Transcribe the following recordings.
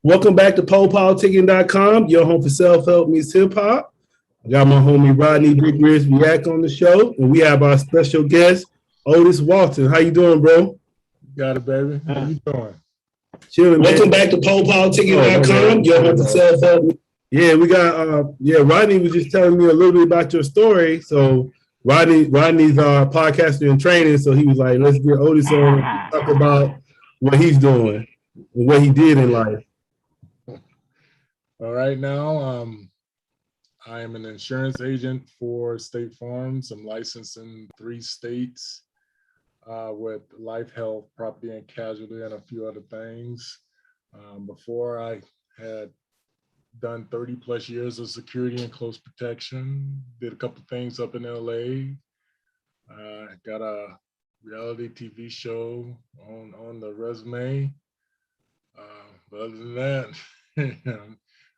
Welcome back to PoPolitickin.com, your home for self-help meets hip-hop. I got my homie Rodney Big Riz React on the show, and we have our special guest, Otis Walton. How you doing, bro? Got it, baby. How you doing? Chilling, man. Welcome back to PoPolitickin.com, your home for self-help. Yeah, we got, Rodney was just telling me a little bit about your story. So Rodney's podcaster in training, so he was like, let's get Otis on and talk about what he's doing and what he did in life. All right, now I am an insurance agent for State Farms. I'm licensed in 3 states with life, health, property, and casualty, and a few other things. Before I had done 30 plus years of security and close protection, did a couple things up in LA, got a reality TV show on the resume. But other than that,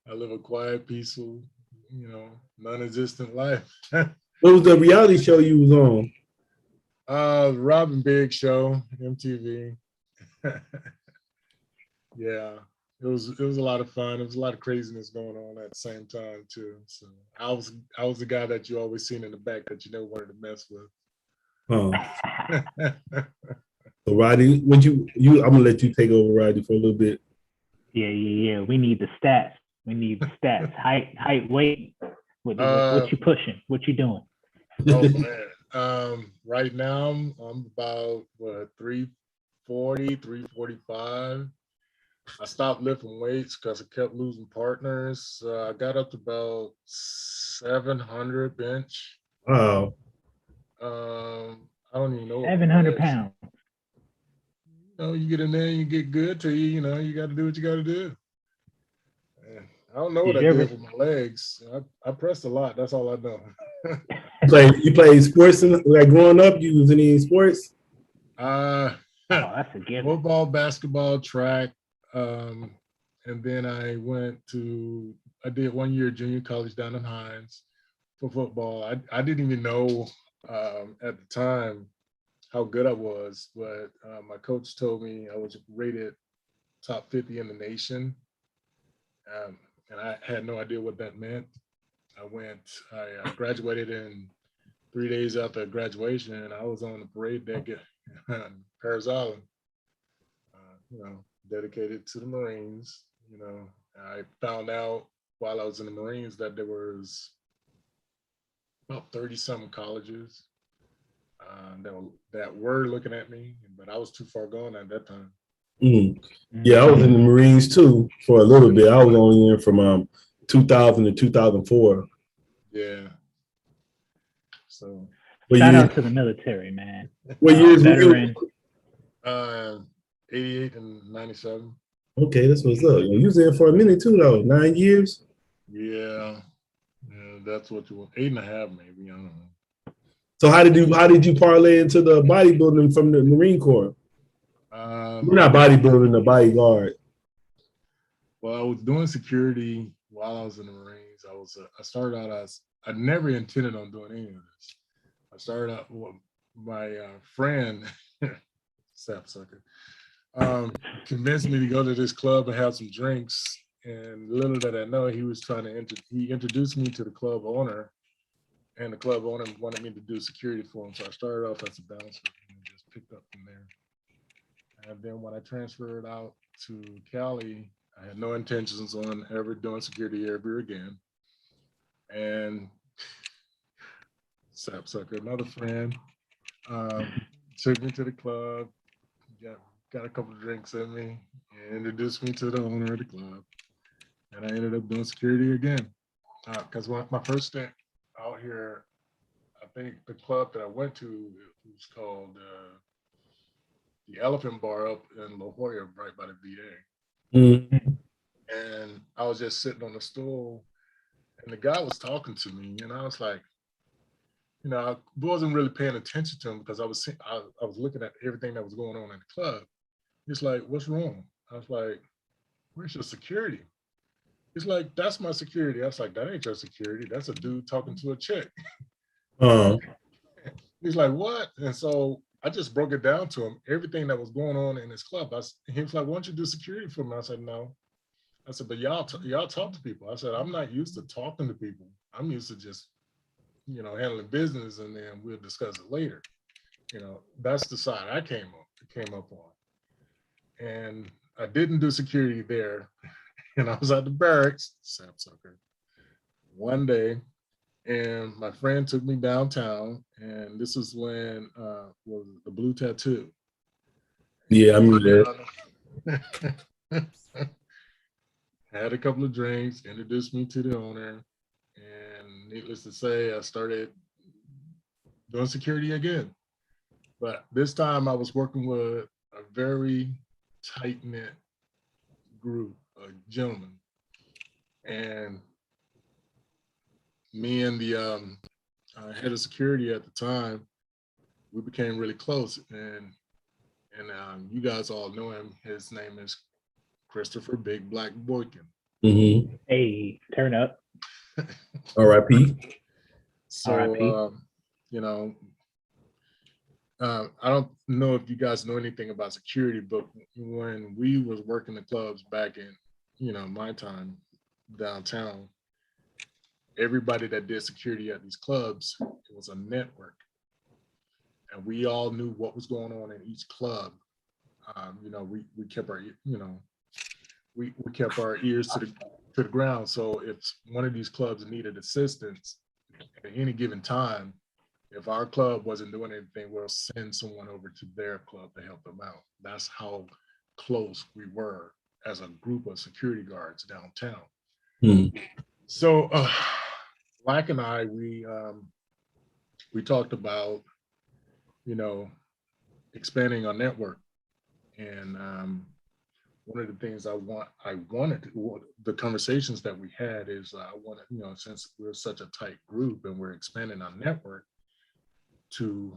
I live a quiet, peaceful, non-existent life. What was the reality show you was on? Robin Big Show, MTV. Yeah, it was a lot of fun. There was a lot of craziness going on at the same time too. So I was the guy that you always seen in the back that you never wanted to mess with. Oh. So Rodney, I'm gonna let you take over, Rodney, for a little bit. Yeah. We need the stats. Height, weight. What you pushing? What you doing? Oh man. Right now I'm about 340, 345. I stopped lifting weights because I kept losing partners. I got up to about 700 bench. Wow. I don't even know. 700 pounds. You get in there and you get good till you got to do what you got to do. I don't know what I did with my legs. I pressed a lot. That's all I know. You played sports like growing up? You was in any sports? That's a given. Football, basketball, track, and then I did 1 year junior college down in Hines for football. I didn't even know at the time how good I was, but my coach told me I was rated top 50 in the nation. And I had no idea what that meant. I graduated in 3 days after graduation, and I was on the parade deck at Paris Island, dedicated to the Marines. I found out while I was in the Marines that there was about 30-something colleges that were looking at me, but I was too far gone at that time. Yeah, I was in the Marines too for a little bit. I was only in from 2000 to 2004. Yeah. So shout out to the military, man. What years veteran? 88 and 97. Okay, that's what's up. You was in for a minute too, though. 9 years. Yeah, that's what you want. 8.5 maybe. I don't know. So how did you parlay into the bodybuilding from the Marine Corps? We're not bodybuilding, the bodyguard. Well, I was doing security while I was in the Marines. I started out as, I never intended on doing any of this. I started out with my friend, sapsucker, convinced me to go to this club and have some drinks. And little did I know, he was he introduced me to the club owner, and the club owner wanted me to do security for him. So I started off as a bouncer and just picked up from there. And then when I transferred out to Cali, I had no intentions on ever doing security ever again. And sapsucker, another friend, took me to the club, got a couple of drinks in me, and introduced me to the owner of the club. And I ended up doing security again. Because my first stint out here, I think the club that I went to was called the Elephant Bar up in La Jolla, right by the VA. Mm-hmm. And I was just sitting on the stool, and the guy was talking to me, and I was like, I wasn't really paying attention to him because I was looking at everything that was going on in the club. He's like, "What's wrong?" I was like, "Where's your security?" He's like, "That's my security." I was like, "That ain't your security. That's a dude talking to a chick." He's like, "What?" And so I just broke it down to him, everything that was going on in his club. He was like, "Why don't you do security for me?" I said, "No." I said, but y'all talk to people. I said, I'm not used to talking to people. I'm used to just, handling business, and then we'll discuss it later. That's the side I came up on. And I didn't do security there. And I was at the barracks, sapsucker, one day, and my friend took me downtown, and this is when was the Blue Tattoo. Yeah, I remember that. Had a couple of drinks, introduced me to the owner, and needless to say, I started doing security again. But this time I was working with a very tight-knit group of gentlemen. And me and the head of security at the time, we became really close. And you guys all know him. His name is Christopher Big Black Boykin. Mm-hmm. Hey, turn up. R.I.P. So, R.I.P. I don't know if you guys know anything about security, but when we was working the clubs back in, my time downtown, everybody that did security at these clubs, it was a network. And we all knew what was going on in each club. We kept our, we kept our ears to the ground. So if one of these clubs needed assistance at any given time, if our club wasn't doing anything, we'll send someone over to their club to help them out. That's how close we were as a group of security guards downtown. Mm-hmm. So Black and I, we talked about, expanding our network. And one of the things the conversations that we had is I wanted, since we're such a tight group and we're expanding our network, to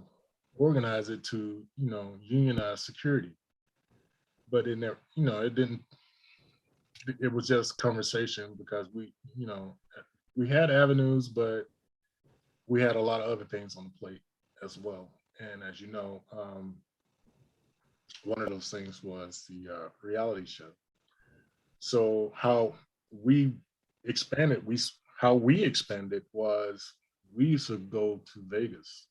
organize it to, unionize security. But in there, it was just conversation because we had avenues, but we had a lot of other things on the plate as well. And as you know, one of those things was the reality show. So how we expanded was we used to go to Vegas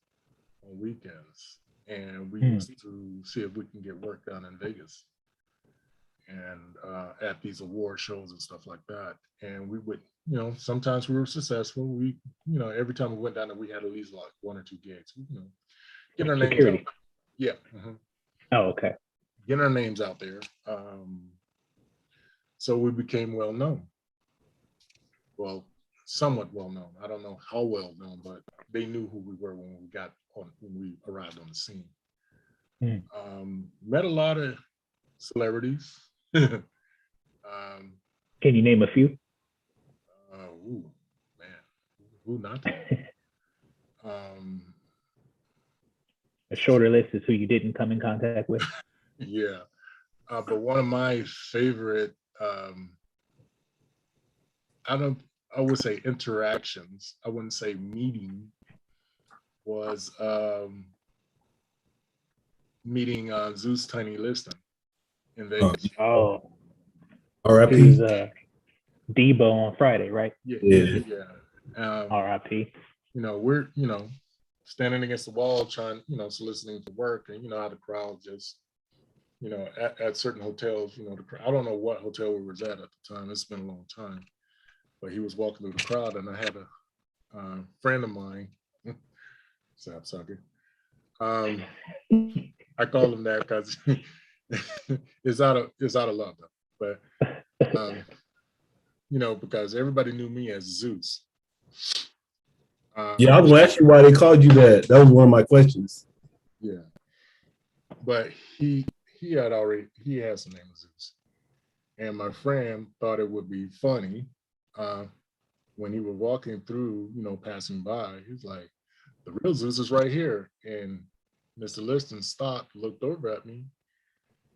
on weekends, and we used to see if we can get work done in Vegas and at these award shows and stuff like that. And we would, sometimes we were successful. We, every time we went down there, we had at least like 1 or 2 gigs. Get our names out. Yeah. Mm-hmm. Oh, okay. Get our names out there. So we became well known. Well, somewhat well known. I don't know how well known, but they knew who we were when we arrived on the scene. Met a lot of celebrities. Can you name a few? Ooh, man, who not? A shorter list is who you didn't come in contact with. Yeah, but one of my favorite, I would say interactions. I wouldn't say meeting. Was meeting Zeus Tiny Liston in Vegas. Oh, R.I.P. He was Debo on Friday, right? Yeah. R.I.P. We're standing against the wall, trying, soliciting for work, and how the crowd just, at certain hotels, I don't know what hotel we was at the time. It's been a long time, but he was walking through the crowd, and I had a friend of mine, sapsucker. I call him that because it's out of love, though. But because everybody knew me as Zeus. Yeah, I was gonna ask you why they called you that. That was one of my questions. Yeah, but he has the name of Zeus, and my friend thought it would be funny when he was walking through, passing by. He was like, "The real Zeus is right here," and Mr. Liston stopped, looked over at me,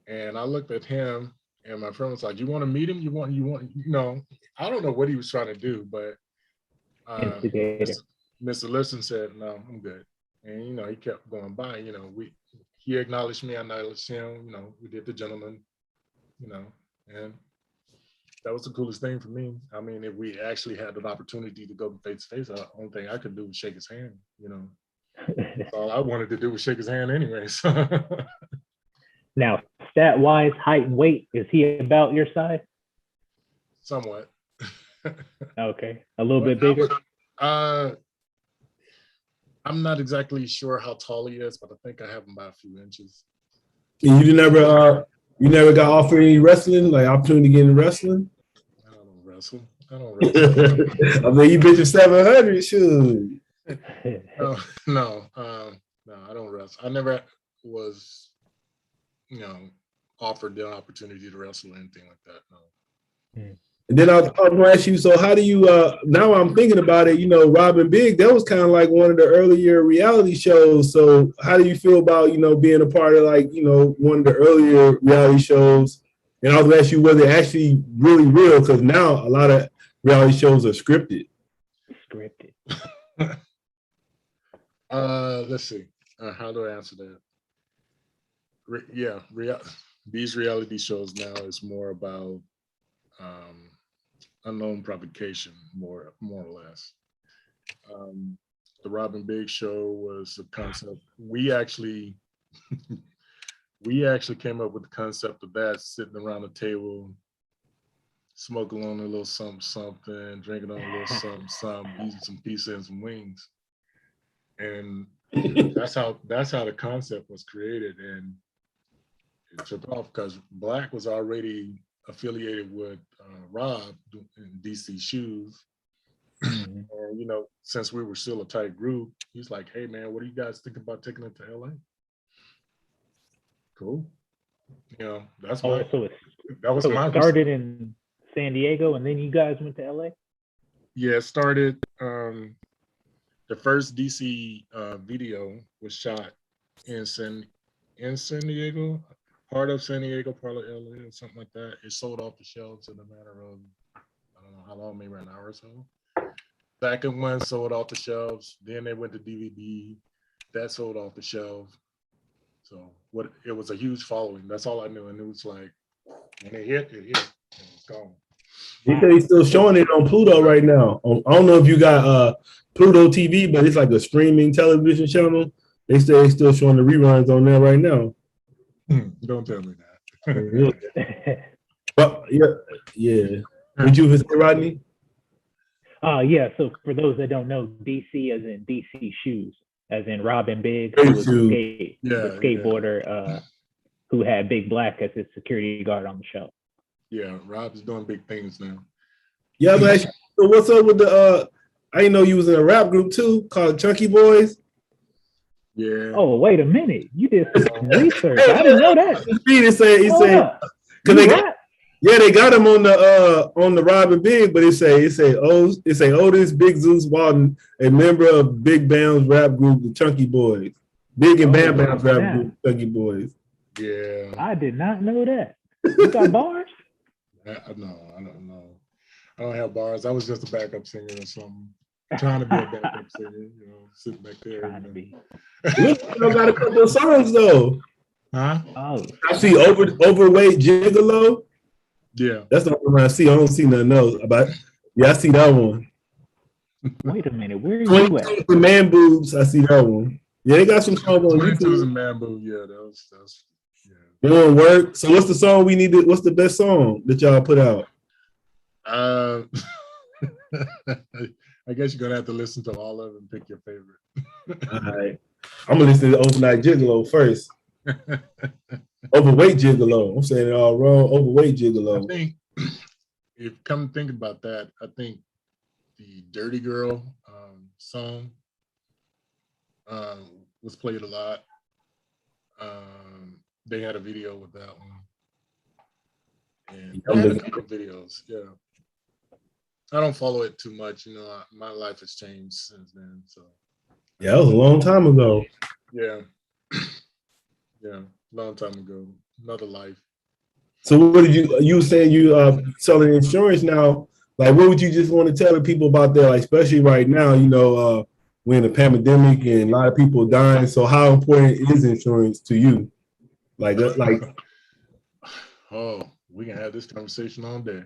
and I looked at him, and my friend was like, "You want to meet him? You want? I don't know what he was trying to do, but Mr. Liston said, "No, I'm good." And he kept going by. He acknowledged me, I acknowledged him. We did the gentleman, and that was the coolest thing for me. I mean, if we actually had an opportunity to go face to face, the only thing I could do was shake his hand. You know, all I wanted to do was shake his hand anyway. So. Now, stat wise, height and weight, is he about your size? Somewhat. Okay, a little bit bigger. I'm not exactly sure how tall he is, but I think I have him by a few inches. And you never got offered any wrestling, like opportunity to get in wrestling? I don't wrestle. I mean, you bitch 700, shoot. No, I don't wrestle. I never was, offered the opportunity to wrestle or anything like that. No. And then I was going to ask you, so how do you, now I'm thinking about it, Robin Big, that was kind of like one of the earlier reality shows. So how do you feel about, being a part of like, one of the earlier reality shows? And I was going to ask you whether it's actually really real, because now a lot of reality shows are scripted. Let's see. How do I answer that? These reality shows now is more about unknown provocation, more or less. The Robin Big show was a concept. We actually came up with the concept of that, sitting around a table, smoking on a little something, drinking on a little something, eating some pizza and some wings. And that's how the concept was created. And it took off because Black was already affiliated with Rob in DC Shoes. And, since we were still a tight group, he's like, hey man, what do you guys think about taking it to LA? Cool. That's my, that was my started in San Diego and then you guys went to LA? Yeah, it started, the first DC video was shot in San Diego, part of San Diego, part of LA, or something like that. It sold off the shelves in a matter of, I don't know how long, maybe an hour or so. Second one sold off the shelves. Then they went to DVD. That sold off the shelves. So it was a huge following. That's all I knew. And it was like, when it hit, it was gone. They say he's still showing it on Pluto right now. I don't know if you got Pluto TV, but it's like a streaming television channel. They say they're still showing the reruns on there right now. Don't tell me that. But yeah. Would you say, Rodney? Yeah. So for those that don't know, DC as in DC Shoes, as in Robin Big, who was the skateboarder who had Big Black as his security guard on the show. Yeah, Rob's doing big things now. Yeah, but so what's up with the? I didn't know you was in a rap group too called Chunky Boys. Yeah. Oh, wait a minute! You did some research. I didn't know that. He said because they got him on the Robin Big, but it say Otis, Big Zeus, Walton, a member of Big Bam's rap group, the Chunky Boys. Big and Bam Bam's rap group, Chunky Boys. Yeah. I did not know that. You got bars? No, I don't know. I don't have bars. I was just a backup singer or something. Trying to be a backup singer, sitting back there. Trying to be. You got a couple of songs though. Huh? Oh, I see overweight gigolo. Yeah, that's the one I see. I don't see nothing else. But yeah, I see that one. Wait a minute, where are you at? Man boobs. I see that one. Yeah, they got some songs on YouTube. And man boob. Yeah, that's yeah. Doing work. So what's the song we need? What's the best song that y'all put out? I guess you're gonna have to listen to all of them and pick your favorite. All right, I'm gonna listen to Overnight Gigolo first. Overweight gigolo. I'm saying it all wrong. Overweight gigolo. I think if you come to think about that, I think the Dirty Girl song was played a lot. They had a video with that one. And they had a couple of videos, yeah. I don't follow it too much, my life has changed since then. So yeah, that was a long time ago. Yeah. Yeah, long time ago. Another life. So what did you saying you selling insurance now? Like what would you just want to tell the people about that? Like especially right now, we're in a pandemic and a lot of people dying. So how important is insurance to you? Like oh, we can have this conversation all day.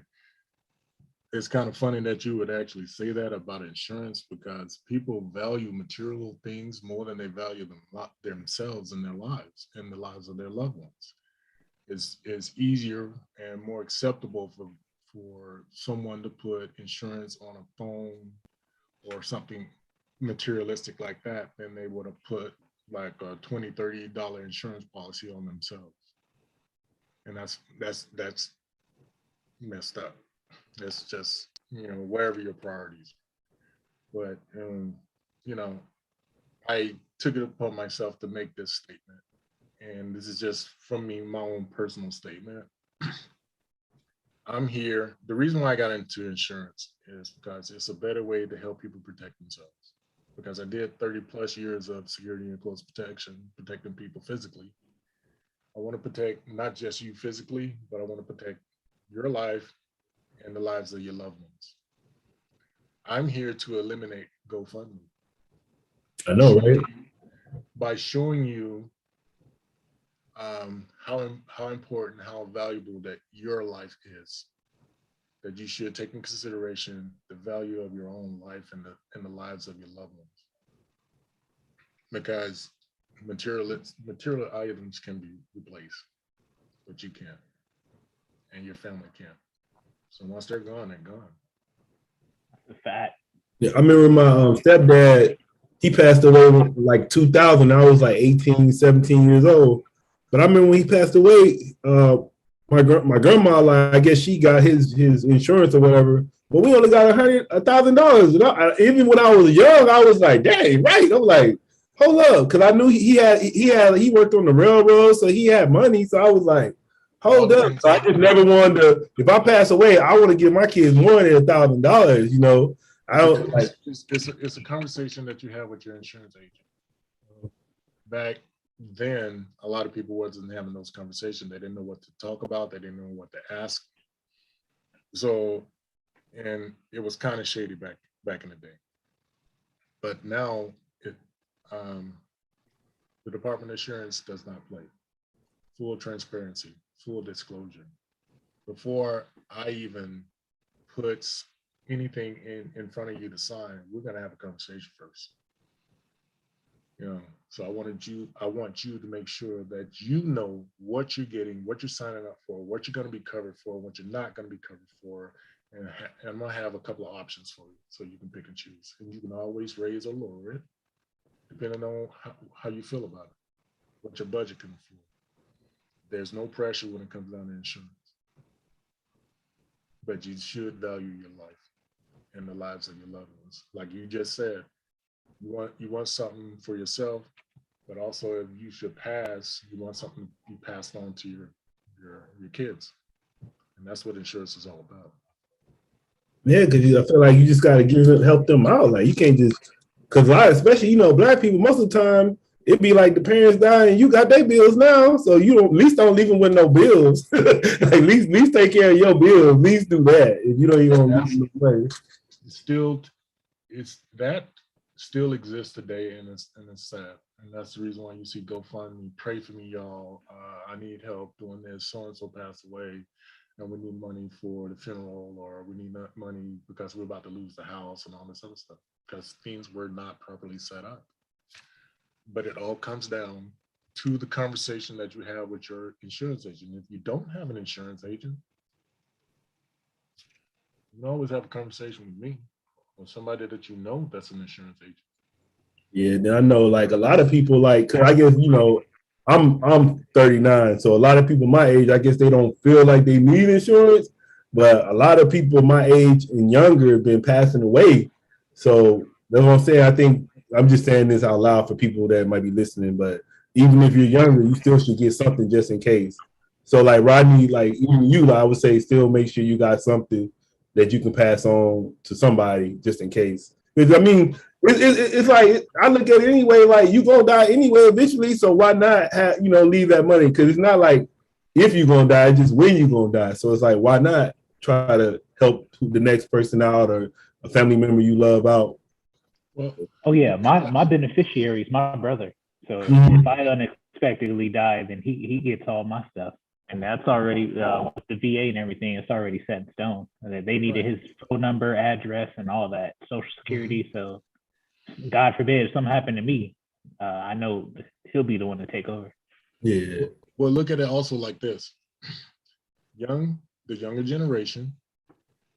it's kind of funny that you would actually say that about insurance, because people value material things more than they value themselves and their lives and the lives of their loved ones. It's easier and more acceptable for someone to put insurance on a phone or something materialistic like that than they would have put like a $20-$30 insurance policy on themselves. And that's messed up. It's just, wherever your priorities. But I took it upon myself to make this statement, and this is just from me, my own personal statement. I'm here. The reason why I got into insurance is because it's a better way to help people protect themselves. Because I did 30 plus years of security and close protection, protecting people physically. I want to protect not just you physically, but I want to protect your life and the lives of your loved ones. I'm here to eliminate GoFundMe. I know, right? By showing you how important, how valuable that your life is, that you should take in consideration the value of your own life and the lives of your loved ones. Because material items can be replaced, but you can't, and your family can't. So once they're gone, they're gone. That's a fact. Yeah, I remember my stepdad, he passed away in like 2000. I was like 18, 17 years old. But I remember when he passed away, my grandma, like, I guess she got his insurance or whatever, but we only got $1,000. Even when I was young, I was like, dang, right. I'm like, hold up, because I knew he worked on the railroad, so he had money. So I was like, hold up. So I just never wanted to. If I pass away, I want to give my kids more than $1,000. I don't like. It's a conversation that you have with your insurance agent. Back then, a lot of people wasn't having those conversations. They didn't know what to talk about. They didn't know what to ask. So, and it was kind of shady back in the day. But now, the Department of Insurance does not play. Full transparency, full disclosure. Before I even put anything in front of you to sign, we're gonna have a conversation first. So I want you to make sure that you know what you're getting, what you're signing up for, what you're gonna be covered for, what you're not gonna be covered for, and I'm gonna have a couple of options for you, so you can pick and choose. And you can always raise or lower it, depending on how you feel about it, what your budget can afford. There's no pressure when it comes down to insurance, but you should value your life and the lives of your loved ones. Like you just said, you want something for yourself, but also if you should pass, you want something to be passed on to your kids, and that's what insurance is all about. Yeah, because I feel like you just got to help them out. Like you can't just, because especially Black people, most of the time it'd be like the parents die and you got their bills now, so you don't, at least don't leave them with no bills. Like at least take care of your bills. At least do that. If you don't even leave them away. That still exists today, and it's sad. And that's the reason why you see GoFundMe, pray for me, y'all. I need help doing this. So and so passed away, and we need money for the funeral, or we need money because we're about to lose the house and all this other stuff, because things were not properly set up. But it all comes down to the conversation that you have with your insurance agent. If you don't have an insurance agent, you can always have a conversation with me or somebody that that's an insurance agent. Yeah, I know, like a lot of people, like, cause I guess I'm 39, so a lot of people my age, I guess they don't feel like they need insurance, but a lot of people my age and younger have been passing away. So that's what I'm saying. I think I'm just saying this out loud for people that might be listening, but even if you're younger, you still should get something just in case. So like Rodney, like even you, I would say still make sure you got something that you can pass on to somebody just in case. Because I mean, it's like I look at it anyway. Like you gonna die anyway eventually, so why not leave that money? Because it's not like if you're gonna die, it's just when you're gonna die. So it's like why not try to help the next person out or a family member you love out. Well, oh yeah, my beneficiary is my brother. So if I unexpectedly die, then he gets all my stuff. And that's already with the VA and everything. It's already set in stone. They needed his phone number, address, and all that, Social Security. So, God forbid if something happened to me, I know he'll be the one to take over. Yeah. Well, look at it also like this: the younger generation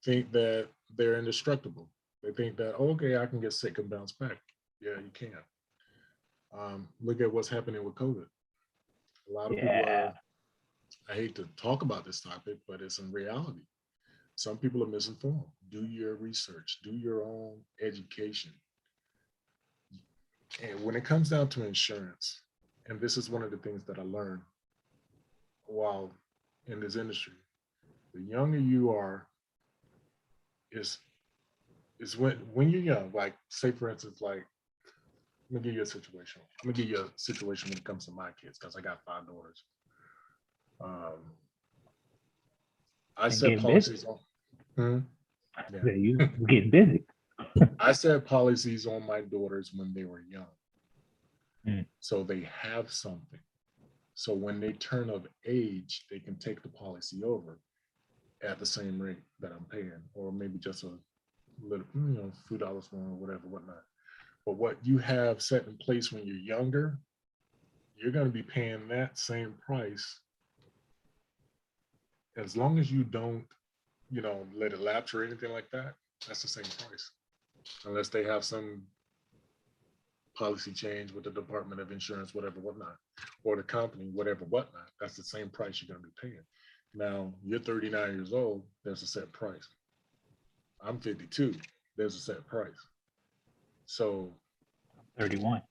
think that they're indestructible. They think that, okay, I can get sick and bounce back. Yeah, you can. Look at what's happening with COVID. A lot of people are, I hate to talk about this topic, but it's in reality. Some people are misinformed. Do your research, do your own education. And when it comes down to insurance, and this is one of the things that I learned while in this industry, the younger you are, is when you're young, like say for instance, like, let me give you a situation. I'm gonna give you a situation when it comes to my kids, because I got 5 daughters. I set policies on. Yeah, you getting busy. I set policies on my daughters when they were young, so they have something. So when they turn of age, they can take the policy over at the same rate that I'm paying, or maybe just a little, a few dollars more or whatever, whatnot. But what you have set in place when you're younger, you're going to be paying that same price as long as you don't, let it lapse or anything like that. That's the same price, unless they have some policy change with the Department of Insurance, whatever, whatnot, or the company, whatever, whatnot. That's the same price you're going to be paying. Now, you're 39 years old, there's a set price. I'm 52, there's a set price. So 31.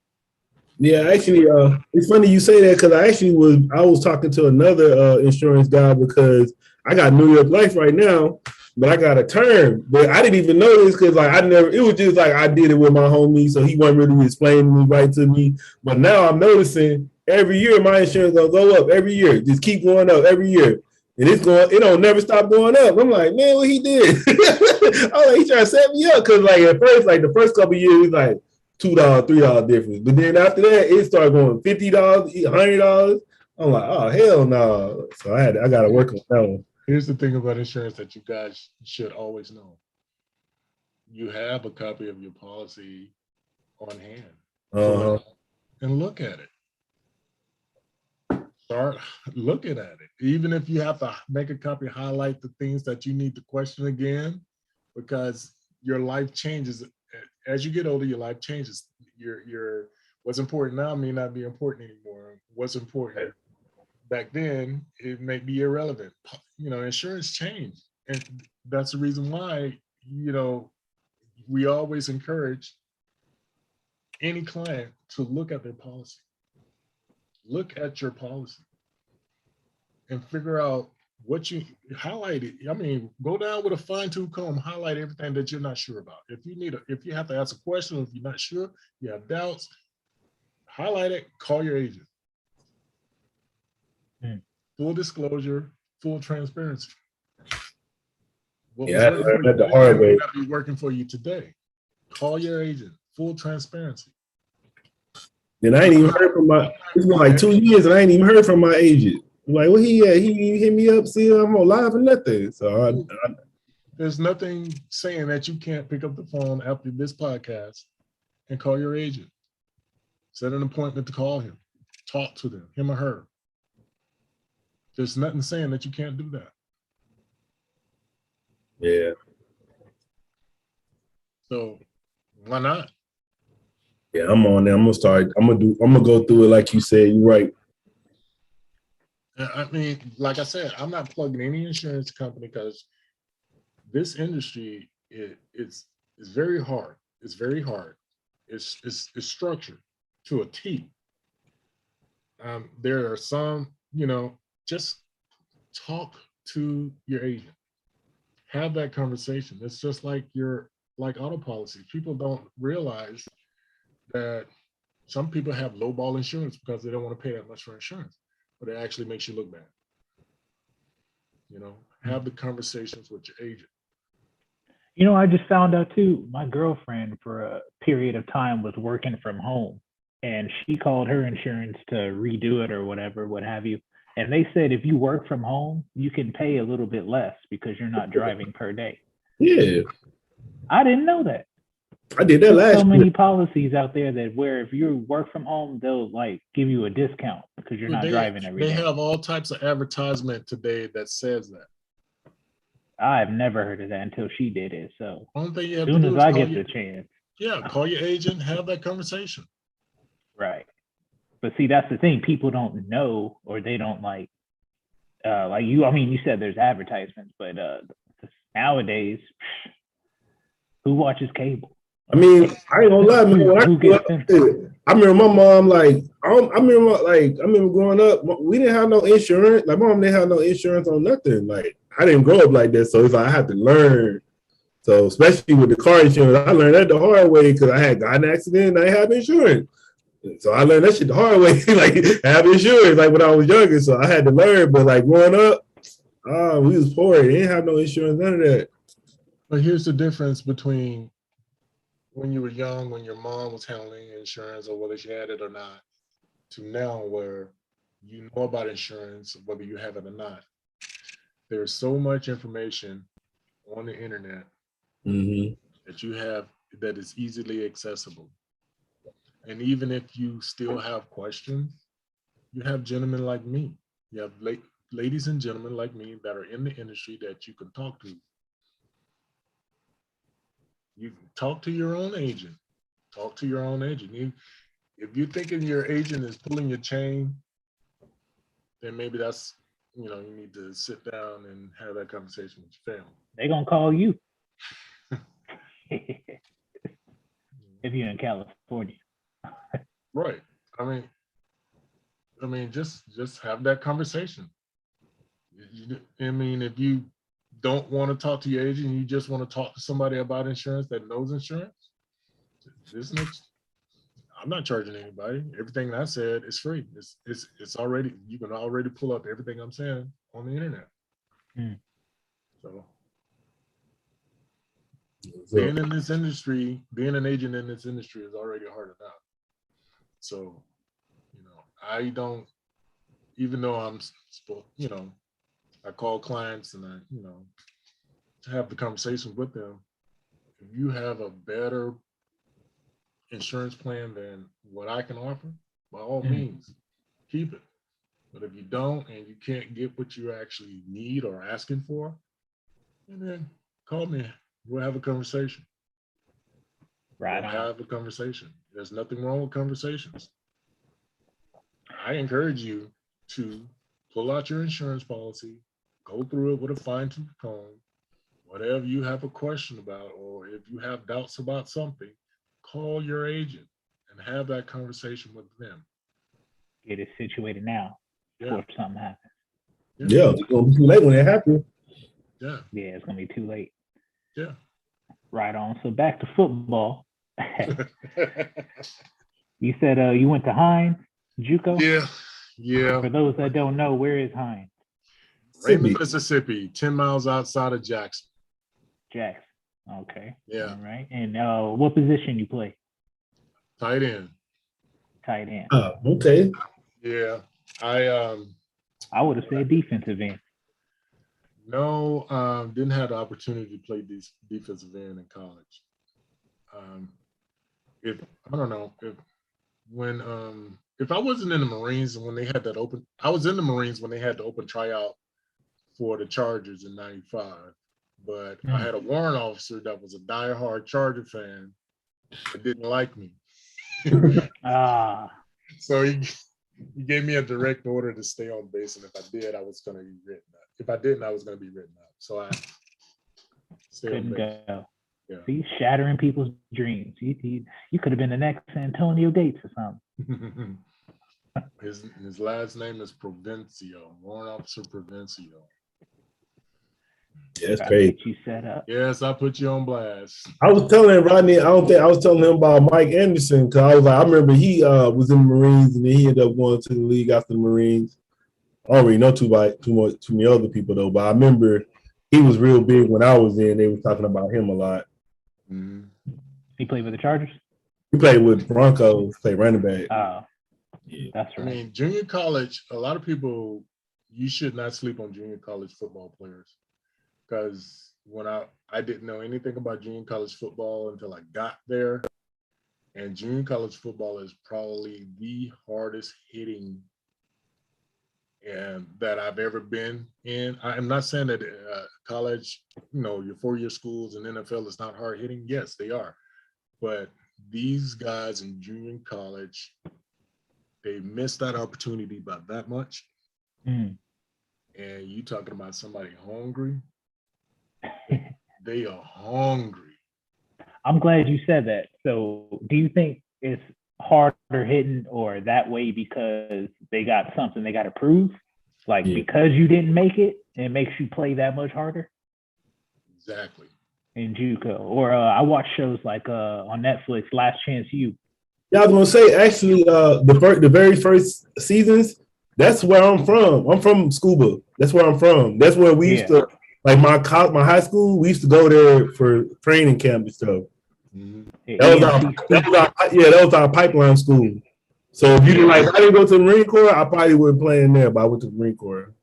Yeah, actually, it's funny you say that, because I was talking to another insurance guy, because I got New York Life right now, but I got a term. But I didn't even know this, because it was just like I did it with my homie, so he wasn't really explaining me right to me. But now I'm noticing every year my insurance gonna go up every year, just keep going up every year. And it don't never stop going up. I'm like, man, what he did? I was like, he trying to set me up, because like at first, like the first couple of years, like $2, $3 difference. But then after that, it started going $50, $100. I'm like, oh, hell no. So I got to work on that one. Here's the thing about insurance that you guys should always know. You have a copy of your policy on hand. And look at it. Start looking at it. Even if you have to make a copy, highlight the things that you need to question again, because your life changes. As you get older, your life changes. Your what's important now may not be important anymore. What's important back then, it may be irrelevant. Insurance changed, and that's the reason why we always encourage any client to look at their policy. Look at your policy and figure out what you highlight it. I mean, go down with a fine-tooth comb, highlight everything that you're not sure about. If you have to ask a question, or if you're not sure, you have doubts, highlight it, call your agent. Full disclosure, full transparency. What was working for you the hard way may not be working for you today. Call your agent, full transparency. And I ain't even heard from it's been like 2 years and I ain't even heard from my agent. I'm like, well, he hit me up, see, I'm on live or nothing. So there's nothing saying that you can't pick up the phone after this podcast and call your agent. Set an appointment to call him, talk to them, him or her. There's nothing saying that you can't do that. Yeah. So why not? Yeah, I'm on there. I'm gonna go through it like you said. You're right. I mean, like I said, I'm not plugging any insurance company, because this industry it's very hard. It's very hard. It's structured to a T. There are some, just talk to your agent. Have that conversation. It's just like auto policy. People don't realize that some people have lowball insurance because they don't want to pay that much for insurance, but it actually makes you look bad. Have the conversations with your agent. I just found out too, my girlfriend for a period of time was working from home, and she called her insurance to redo it or whatever, what have you. And they said if you work from home, you can pay a little bit less because you're not driving per day. Yeah, I didn't know that. I did that last So year. many policies out there that where if you work from home, they'll like give you a discount because you're not driving every day. They have all types of advertisement today that says that. I've never heard of that until she did it. So Only thing you have as soon to do as is I call get the chance. Yeah, call your agent, have that conversation. Right. But see, that's the thing. People don't know, or they don't like you. I mean, you said there's advertisements, but nowadays, who watches cable? I mean, I ain't gonna lie, man. I remember my mom, like, I remember growing up, we didn't have no insurance. Like, mom didn't have no insurance on nothing. Like, I didn't grow up like that, so it's like I had to learn. So, especially with the car insurance, I learned that the hard way because I had gotten an accident and I had insurance. So I learned that shit the hard way, like have insurance, like when I was younger. So I had to learn, but like growing up, we was poor. They didn't have no insurance, none of that. But here's the difference between when you were young, when your mom was handling insurance or whether she had it or not, to now where you know about insurance, whether you have it or not. There's so much information on the internet that you have that is easily accessible. And even if you still have questions, you have gentlemen like me. You have ladies and gentlemen like me that are in the industry that you can talk to. You can talk to your own agent. Talk to your own agent. If you're thinking your agent is pulling your chain, then maybe that's, you need to sit down and have that conversation with your family. They're going to call you. If you're in California. Right. I mean, just have that conversation. If you don't want to talk to your agent, you just want to talk to somebody about insurance that knows insurance. I'm not charging anybody. Everything I said is free. It's already, you can already pull up everything I'm saying on the internet. So being in this industry, being an agent in this industry is already hard enough. So, I don't, even though I'm supposed, I call clients and I, have the conversation with them. If you have a better insurance plan than what I can offer, by all means, keep it. But if you don't and you can't get what you actually need or asking for, then call me. We'll have a conversation. Right. We'll have a conversation. There's nothing wrong with conversations. I encourage you to pull out your insurance policy, go through it with a fine-tooth comb. Whatever you have a question about, or if you have doubts about something, call your agent and have that conversation with them. Get it situated now before something happens. Yeah, it's gonna be too late when it happens. Yeah, it's gonna be too late. Yeah. Right on. So back to football. You said you went to Hines, JUCO? Yeah. For those that don't know, where is Hines? Raymond, Mississippi, 10 miles outside of Jackson. Jackson. Okay. Yeah. All right. And what position you play? Tight end. Tight end. Okay. Yeah. I would have said defensive end. No, didn't have the opportunity to play defensive end in college. If I wasn't in the Marines when they had that open, I was in the Marines when they had the open tryout for the Chargers in '95. But I had a warrant officer that was a diehard Charger fan that didn't like me. So he gave me a direct order to stay on base, and if I did, I was going to be written up. If I didn't, I was going to be written up. So I couldn't go. Yeah. He's shattering people's dreams. You could have been the next Antonio Gates or something. His last name is Provencio, Warrant Officer Provencio. Yeah, that's crazy. You set up. Yes, I put you on blast. I was telling Rodney, I was telling him about Mike Anderson because I was like, I remember he was in the Marines and then he ended up going to the league after the Marines. I don't really know too many other people though, but I remember he was real big when I was in. They were talking about him a lot. Mm-hmm. He played with the Chargers? He played with Broncos, played running back. Oh, yeah, that's right. I mean, junior college, a lot of people you should not sleep on junior college football players, because when I didn't know anything about junior college football until I got there, and junior college football is probably the hardest hitting and that I've ever been in. I'm not saying that college, your 4-year schools and NFL is not hard hitting. Yes, they are. But these guys in junior college, they missed that opportunity by that much. And you talking about somebody hungry? They are hungry. I'm glad you said that. So do you think it's harder hitting or that way because they got something they got to prove? Like because you didn't make it, it makes you play that much harder? Exactly. In JUCO. Or I watch shows like on Netflix, Last Chance U. Yeah, I was gonna say actually the very first seasons, that's where I'm from. I'm from Scuba. That's where I'm from. That's where we used to, like my high school, we used to go there for training camp and stuff. That was our pipeline school. So if you didn't I didn't go to the Marine Corps, I probably wouldn't play in there, but I went to the Marine Corps.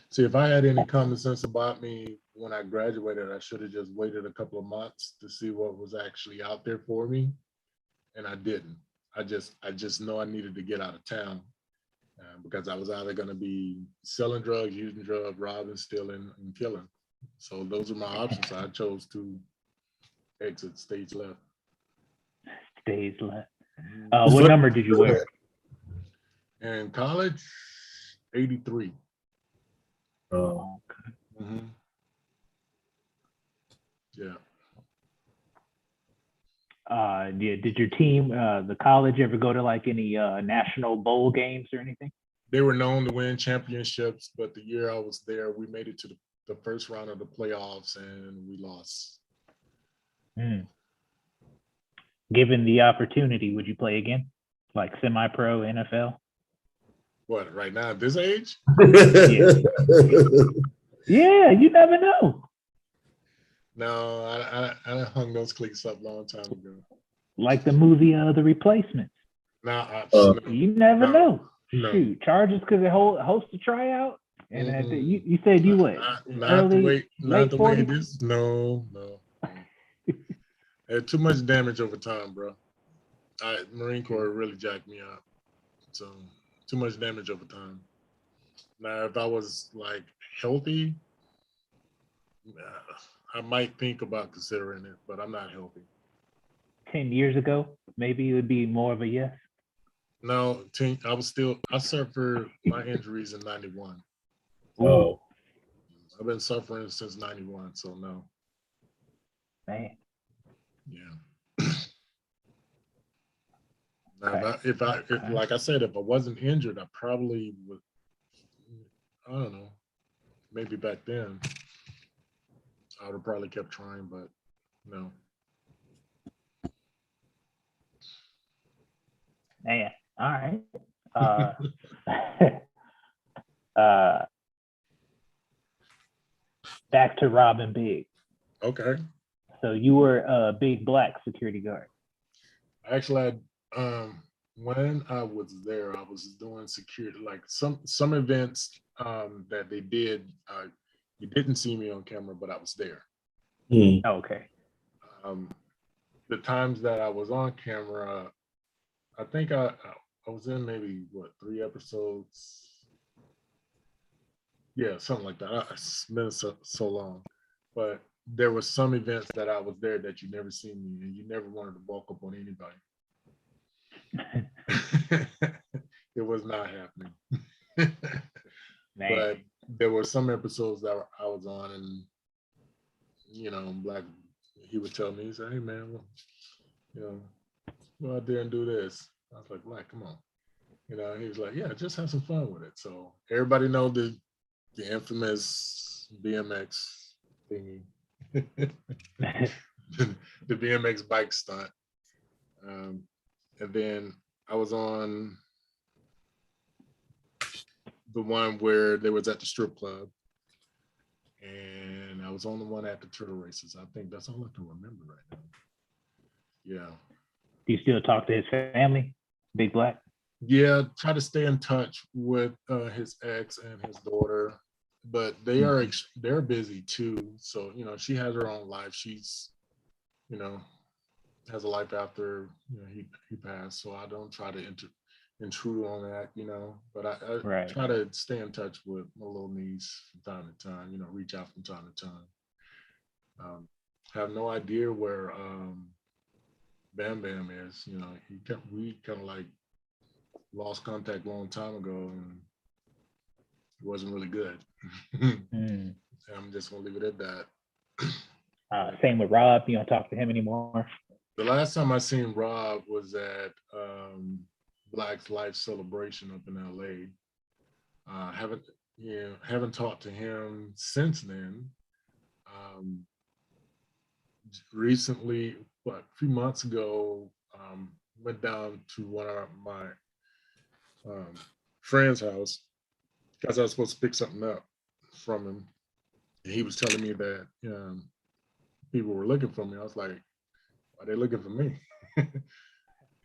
See, if I had any common sense about me when I graduated, I should have just waited a couple of months to see what was actually out there for me, and I didn't. I just know I needed to get out of town because I was either going to be selling drugs, using drugs, robbing, stealing, and killing. So those are my options. So I chose to exit stage left. Stage left. What number did you wear? In college, 83. Oh, okay. Yeah. Did your team, the college, ever go to like any national bowl games or anything? They were known to win championships, but the year I was there, we made it to the first round of the playoffs and we lost. Given the opportunity, would you play again? Like semi-pro, NFL? What, right now at this age? Yeah, you never know. No, I hung those cleats up a long time ago. Like the movie The Replacements. You never know. No. Shoot, Chargers because they host a tryout, and you said you what? Not the way this. No. Had too much damage over time, bro. Marine Corps really jacked me up. So too much damage over time. Now, if I was like healthy, I might think about considering it, but I'm not healthy. 10 years ago, maybe it would be more of a yes. No, I suffered my injuries in 91. Oh. I've been suffering since 91, so no. Man. Yeah. Now, if like I said, if I wasn't injured, I probably would, I don't know, maybe back then, I would have probably kept trying, but no. Man, all right. Back to Robin Big. Okay. So you were a big black security guard. Actually, when I was there, I was doing security, like some events that they did. You didn't see me on camera, but I was there. Okay. The times that I was on camera, I think I was in maybe 3 episodes. Yeah, something like that. It's been so long, but there were some events that I was there that you never seen me, and you never wanted to walk up on anybody. It was not happening. But there were some episodes that I was on, and Black, he would tell me, he said, "Hey man, go out there and do this." I was like, "Black, come on." He was like, "Yeah, just have some fun with it." So everybody know the infamous BMX thingy, the BMX bike stunt. And then I was on the one where they was at the strip club, and I was on the one at the turtle races. I think that's all I can remember right now. Yeah. Do you still talk to his family, Big Black? Yeah, try to stay in touch with his ex and his daughter, but they're busy too. So she has her own life. She's you know has a life after he passed. So I don't try to intrude on that. But I try to stay in touch with my little niece from time to time. Reach out from time to time. Have no idea where Bam Bam is. We kind of like lost contact a long time ago, and it wasn't really good. I'm just gonna leave it at that. Same with Rob. You don't talk to him anymore? The last time I seen Rob was at Black Life Celebration up in LA. Haven't talked to him since then. Recently, a few months ago, went down to one of my friend's house because I was supposed to pick something up from him. And he was telling me that people were looking for me. I was like, why are they looking for me?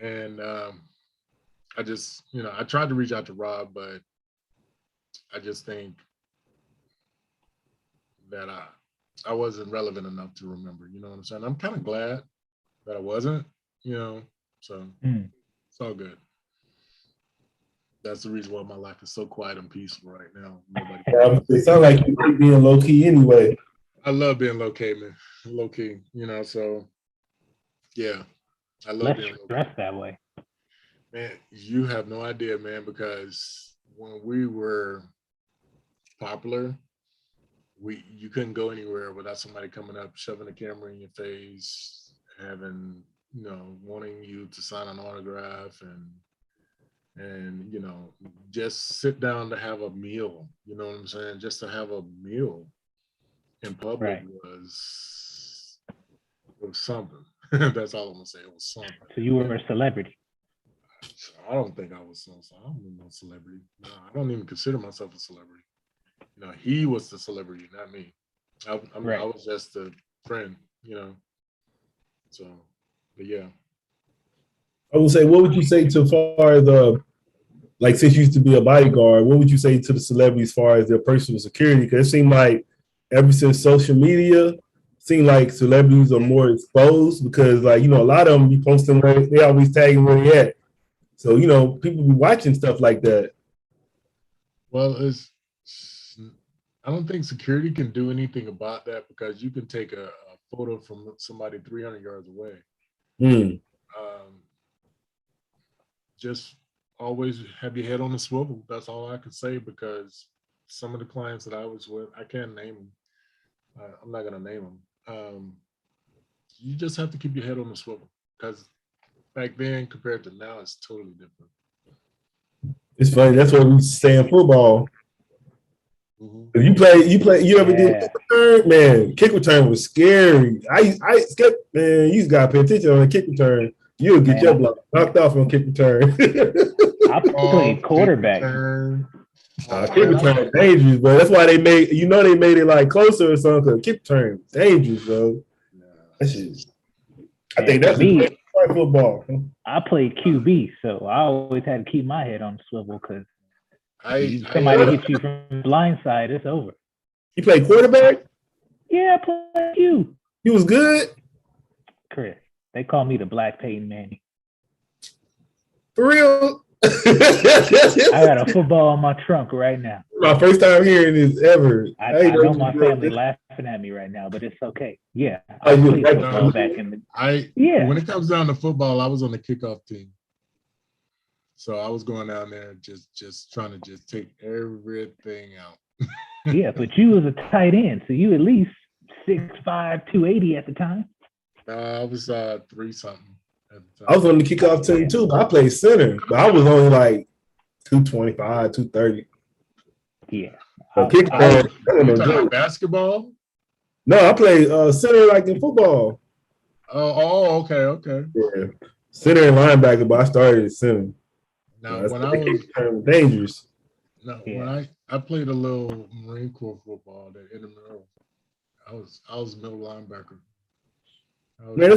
And I just, I tried to reach out to Rob, but I just think that I wasn't relevant enough to remember, you know what I'm saying? I'm kind of glad that I wasn't, so it's all good. That's the reason why my life is so quiet and peaceful right now. It sounds like you're being low key anyway. I love being low key, man. Low key, so yeah. I love being low key. That way. Man, you have no idea, man, because when we were popular, you couldn't go anywhere without somebody coming up, shoving a camera in your face, having, wanting you to sign an autograph and just sit down to have a meal, you know what I'm saying? Just to have a meal in public was something. That's all I'm gonna say. It was something. So you were a celebrity? I don't think I was no celebrity. No, I don't even consider myself a celebrity. He was the celebrity, not me. I was just a friend, So, but yeah. I would say, what would you say to far as like since you used to be a bodyguard, what would you say to the celebrities as far as their personal security? Because it seemed like ever since social media, seemed like celebrities are more exposed because a lot of them be posting where they always tagging where they at. So, people be watching stuff like that. Well, I don't think security can do anything about that because you can take a photo from somebody 300 yards away. Just always have your head on the swivel. That's all I can say because some of the clients that I was with, I can't name them. I'm not going to name them. You just have to keep your head on the swivel because back then compared to now, it's totally different. It's funny. That's what we used to say in football. Mm-hmm. You ever did kick return? Man, kick return was scary. I man, you gotta pay attention on a kick return. You'll get your block knocked off on kick return. I played quarterback. Kick return dangerous, bro. That's why they made it like closer or something. Cause kick return dangerous, bro. That shit. I think that's me. Football. I played QB, so I always had to keep my head on the swivel because somebody hits you from the blind side, it's over. You played quarterback? Yeah, I played you. You was good? Chris, they call me the Black Peyton Manning. For real? I got a football in my trunk right now. My first time hearing this ever. I know my family laughing at me right now, but it's okay. Yeah, I played football back in the. When it comes down to football, I was on the kickoff team, so I was going down there just trying to just take everything out. Yeah, but you was a tight end, so you at least 6'5", 280 at the time. I was 3-something. I was on the kickoff team too, but I played center. But I was only like 225, 230. Yeah. Basketball? No, I played center like in football. Okay. Yeah. Center and linebacker, but I started at center. Now, when I was dangerous. No, when I played a little Marine Corps football that in the middle. I was middle linebacker. Man,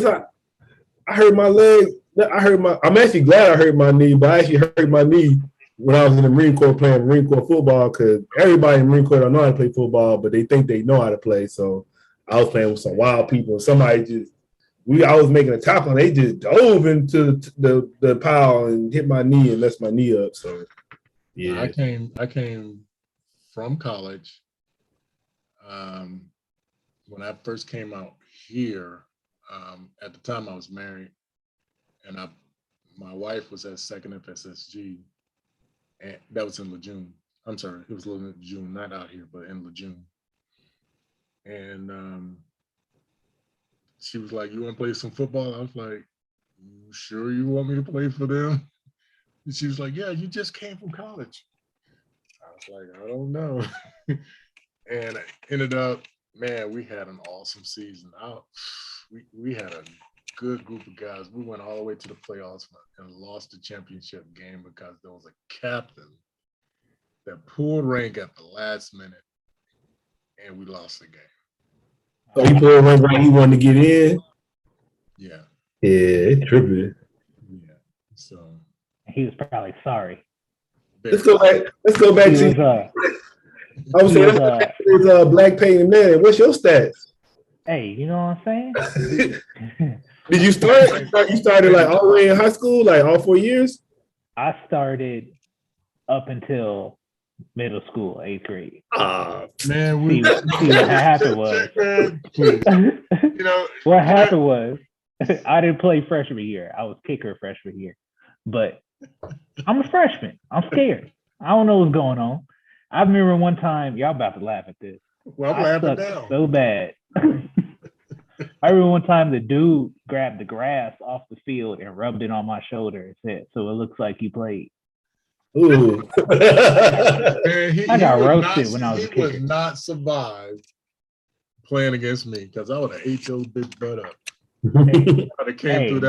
I hurt my leg I'm actually glad I hurt my knee, but I actually hurt my knee when I was in the Marine Corps playing Marine Corps football because everybody in the Marine Corps don't know how to play football, but they think they know how to play. So I was playing with some wild people. I was making a tackle and they just dove into the pile and hit my knee and messed my knee up. So yeah. I came from college. When I first came out here, at the time I was married, and my wife was at 2nd FSSG, and that was in Lejeune. I'm sorry, it was Lejeune, not out here, but in Lejeune. And she was like, "You want to play some football?" I was like, "You sure you want me to play for them?" And she was like, "Yeah, you just came from college." I was like, "I don't know." And it ended up, man, we had an awesome season. We had a good group of guys. We went all the way to the playoffs and lost the championship game because there was a captain that pulled rank at the last minute, and we lost the game. So he pulled rank right. He wanted to get in. Yeah. Yeah, it's trippy. Yeah. So he was probably sorry. Let's go back to. I was saying, let's black painted man. What's your stats? Hey, you know what I'm saying? Did you start? You started like all the way in high school, like all 4 years? I started up until middle school, 8th grade. Man, see what happened was. You know what happened was I didn't play freshman year. I was kicker freshman year, but I'm a freshman. I'm scared. I don't know what's going on. I remember one time, y'all about to laugh at this. Well, I'm laughing now. So bad. I remember one time the dude grabbed the grass off the field and rubbed it on my shoulder and said, "So it looks like you played." Ooh. Man, I got roasted when I was a kicker. He would not survive playing against me because I would have ate your big butt up. I would have came through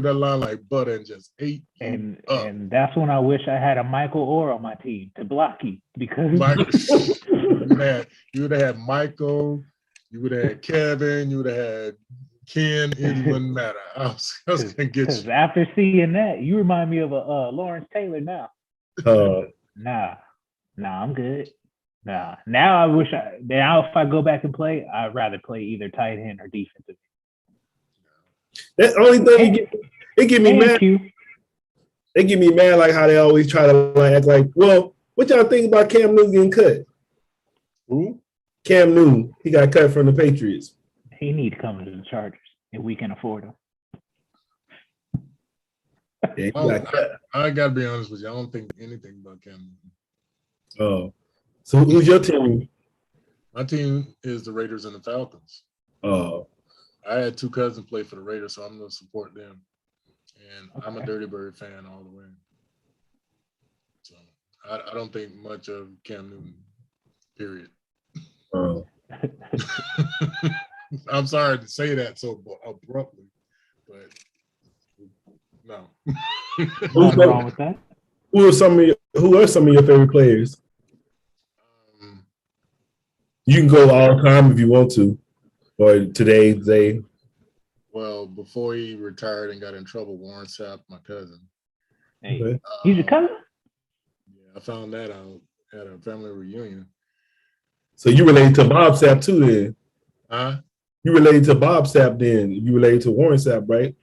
that line like butter and just ate and that's when I wish I had a Michael Orr on my team to block you because man, you would have had Michael, you would have had Kevin, you would have had Ken. It wouldn't matter. I was gonna get you. After seeing that, you remind me of a Lawrence Taylor now. Nah, I'm good. Nah. Now if I go back and play, I'd rather play either tight end or defensive. That's the only thing it get me mad. They get me mad like how they always try to like act like, well, what y'all think about Cam Newton getting cut? Who? Cam Newton. He got cut from the Patriots. He need to come to the Chargers if we can afford him. Yeah, I gotta be honest with you. I don't think anything about Cam Newton. Oh. So who's your team? My team is the Raiders and the Falcons. Oh. I had 2 cousins play for the Raiders, so I'm going to support them. And I'm a Dirty Bird fan all the way. So I don't think much of Cam Newton, period. Oh. I'm sorry to say that so abruptly, but no. Nothing wrong with that. Who are some of your favorite players? You can go all time if you want to, or today. Well, before he retired and got in trouble, Warren Sapp, my cousin. Hey, okay. He's your cousin? Yeah, I found that out at a family reunion. So you related to Bob Sapp too, then? Huh? You related to Bob Sapp then? You related to Warren Sapp, right?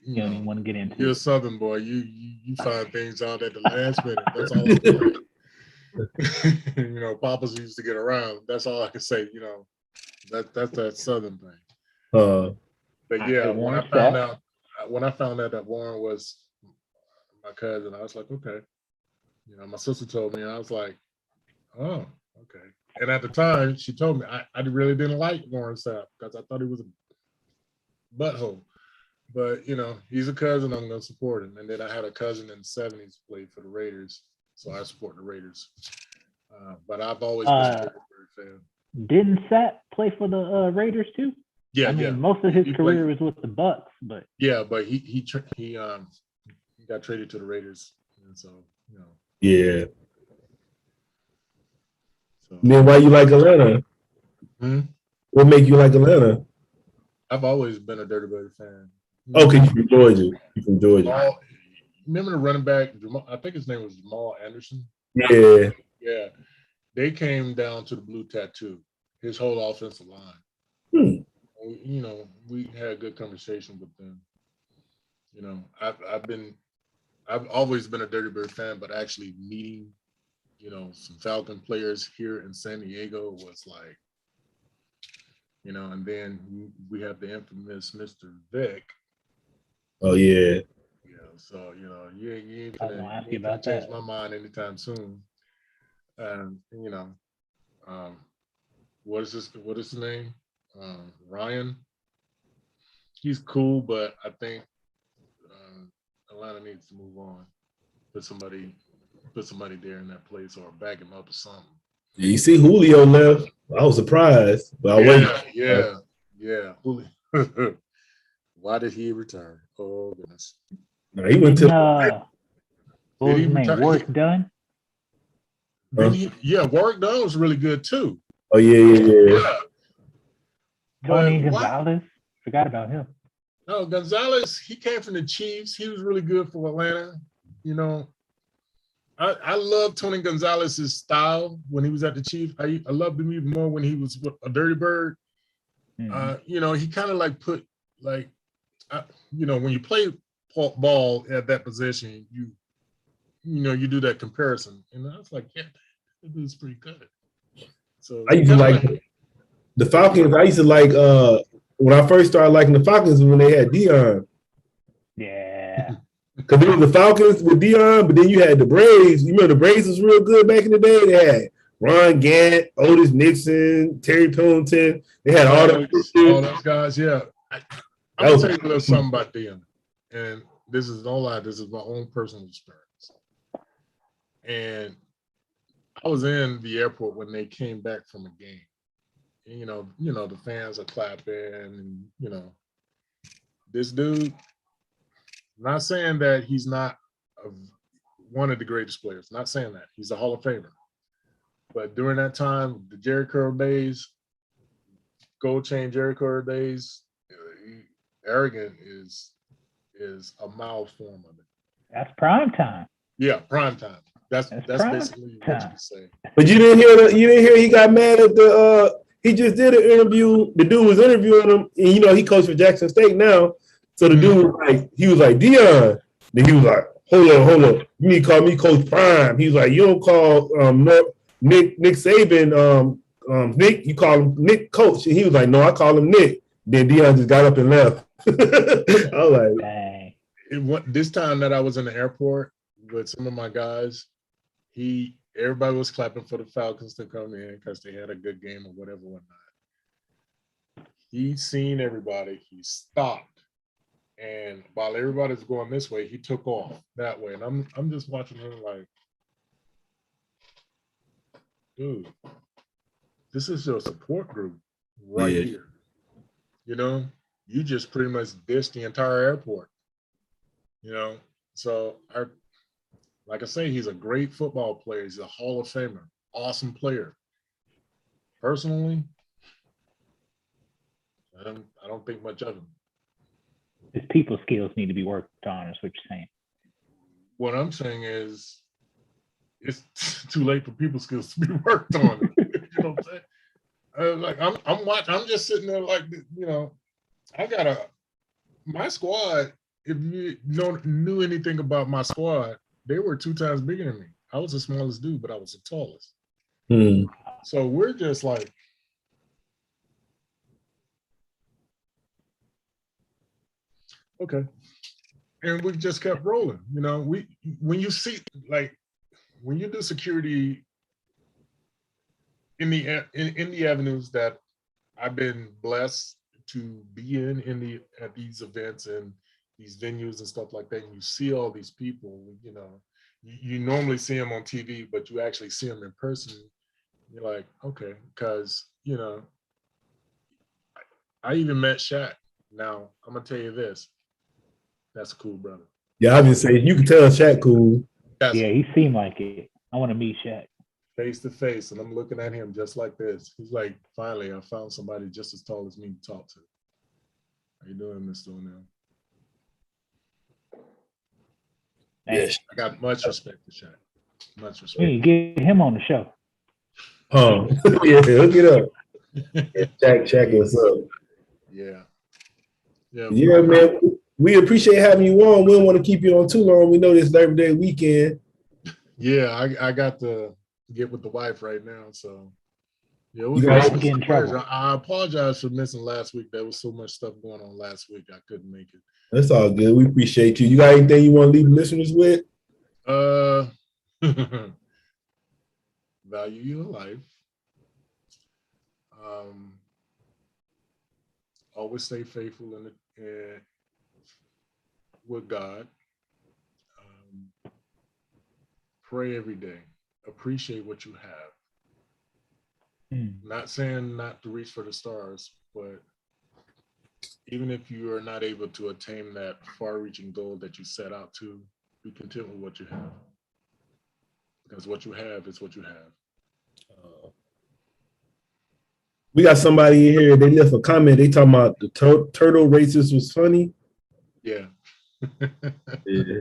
You don't even want to get into. You're a Southern boy. You find things out at the last minute. That's all I'm saying. You know, Papas used to get around. That's all I can say. You know, that's that Southern thing. But yeah, when I found out that Warren was my cousin, I was like, okay. You know, my sister told me, and I was like, oh, okay. And at the time, she told me I really didn't like Warren Sapp because I thought he was a butthole. But you know, he's a cousin. I'm gonna support him. And then I had a cousin in the '70s played for the Raiders. So I support the Raiders, but I've always been a Bird fan. Didn't Sapp play for the Raiders too? Yeah, I mean, most of his career was with the Bucks, but but he got traded to the Raiders, and so you know. Yeah. So then, why you like Atlanta? What make you like Atlanta? I've always been a Dirty Bird fan. Okay, you from Georgia. You from Georgia. Remember the running back, I think his name was Jamal Anderson? Yeah. Yeah. They came down to the Blue Tattoo, his whole offensive line. You know, we had a good conversation with them. You know, I've always been a Dirty Bird fan, but actually meeting, you know, some Falcon players here in San Diego was like, you know, and then we have the infamous Mr. Vic. Oh yeah. Yeah, so you know, you ain't gonna change my mind anytime soon. You know, what is his name? Ryan. He's cool, but I think Atlanta needs to move on. Put somebody there in that place, or back him up or something. Yeah, you see Julio left. I was surprised, but yeah. Julio. Why did he return? Oh goodness. No, he went to. What was his name? Work done. Work done was really good too. Oh yeah. Tony Gonzalez. Forgot about him. No, Gonzalez, he came from the Chiefs. He was really good for Atlanta. You know, I love Tony Gonzalez's style when he was at the Chiefs. I loved him even more when he was a Dirty Bird. You know, he kind of like you know, when you play ball at that position, you know, you do that comparison. And I was like, yeah, that dude's pretty good. So I used to like the Falcons. I used to like when I first started liking the Falcons when they had Dion. Yeah. Because it was the Falcons with Dion, but then you had the Braves. You remember the Braves was real good back in the day? They had Ron Gant, Otis Nixon, Terry Pillington. They had all those guys, yeah. I'm going to tell you a little something about Dion. And this is no lie, this is my own personal experience. And I was in the airport when they came back from a game. And, you know, the fans are clapping and, you know, this dude, not saying that he's not one of the greatest players, not saying that. He's a Hall of Famer. But during that time, the Jerry Curl days, gold chain Jerry Curl days, arrogant is a mild form of it. That's prime time. Yeah, prime time. That's basically what you can say. But you didn't hear he got mad at the he just did an interview. The dude was interviewing him, and you know he coached for Jackson State now. So the dude was like Dion. Then he was like, hold up. You need to call me Coach Prime. He was like, you don't call Nick Saban Nick, you call him Nick Coach. And he was like, no, I call him Nick. Then Dion just got up and left. I was like, this time that I was in the airport with some of my guys, everybody was clapping for the Falcons to come in because they had a good game or whatnot. He seen everybody. He stopped. And while everybody's going this way, he took off that way. And I'm just watching him like, dude, this is your support group right here. You know, you just pretty much dissed the entire airport. You know, so like I say, he's a great football player. He's a Hall of Famer, awesome player. Personally, I don't think much of him. His people skills need to be worked on, is what you're saying. What I'm saying is, it's too late for people skills to be worked on. You know what I'm saying? I'm just sitting there like, you know, my squad, if you knew anything about my squad, they were 2 times bigger than me. I was the smallest dude, but I was the tallest. So we're just like, okay. And we just kept rolling. You know, when you do security in the avenues that I've been blessed to be at these events and these venues and stuff like that, and you see all these people, you know, you normally see them on TV, but you actually see them in person. You're like, okay, because, you know, I even met Shaq. Now, I'm going to tell you this. That's a cool brother. Yeah, I was just saying, you can tell Shaq cool. Yeah, he seemed like it. I want to meet Shaq. Face to face, and I'm looking at him just like this. He's like, finally, I found somebody just as tall as me to talk to. How you doing, Mr. O'Neill? Yes. I got much respect for Shaq. Much respect. We need to get him on the show. Yeah, hook it up. Check us up. Yeah. Yeah, man. We appreciate having you on. We don't want to keep you on too long. We know this Labor Day weekend. Yeah, I got to get with the wife right now, so yeah, I apologize for missing last week. There was so much stuff going on last week. I couldn't make it. That's all good. We appreciate you. You got anything you want to leave listeners with? Value your life. Always stay faithful with God. Pray every day. Appreciate what you have. Not saying not to reach for the stars, but even if you are not able to attain that far-reaching goal that you set out to, be content with what you have. Because what you have is what you have. We got somebody in here. They left a comment. They talking about the turtle racist was funny. Yeah. Yeah.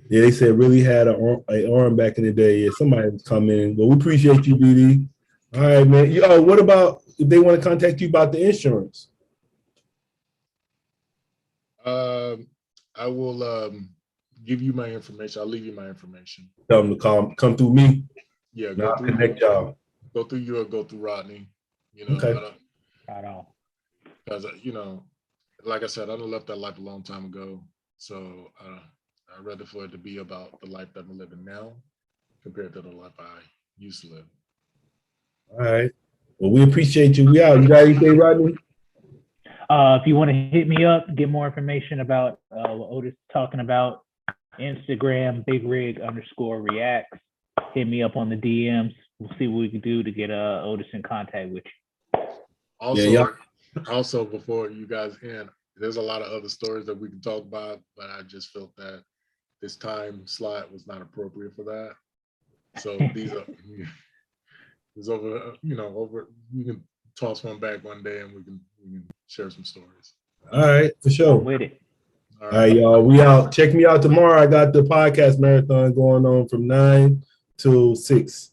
Yeah, they said really had an arm back in the day. Yeah, somebody was commenting, but we appreciate you, BD. All right, man. What about if they want to contact you about the insurance? I will give you my information. I'll leave you my information. Tell them to come through me. Yeah, I'll connect y'all. Go through you or go through Rodney. Okay. Right on. Because like I said, I done left that life a long time ago. So I'd rather for it to be about the life that I'm living now compared to the life I used to live. All right. Well, we appreciate you. We out. You got anything, Rodney? If you want to hit me up, get more information about what Otis is talking about, Instagram, BigRig_reacts. Hit me up on the DMs. We'll see what we can do to get Otis in contact with you. Also, before you guys end, there's a lot of other stories that we can talk about, but I just felt that this time slot was not appropriate for that. So these are over. We can toss one back one day and we can share some stories. All right, for sure. I'm with it. All right, y'all. We out. Check me out tomorrow. I got the podcast marathon going on from 9 till 6.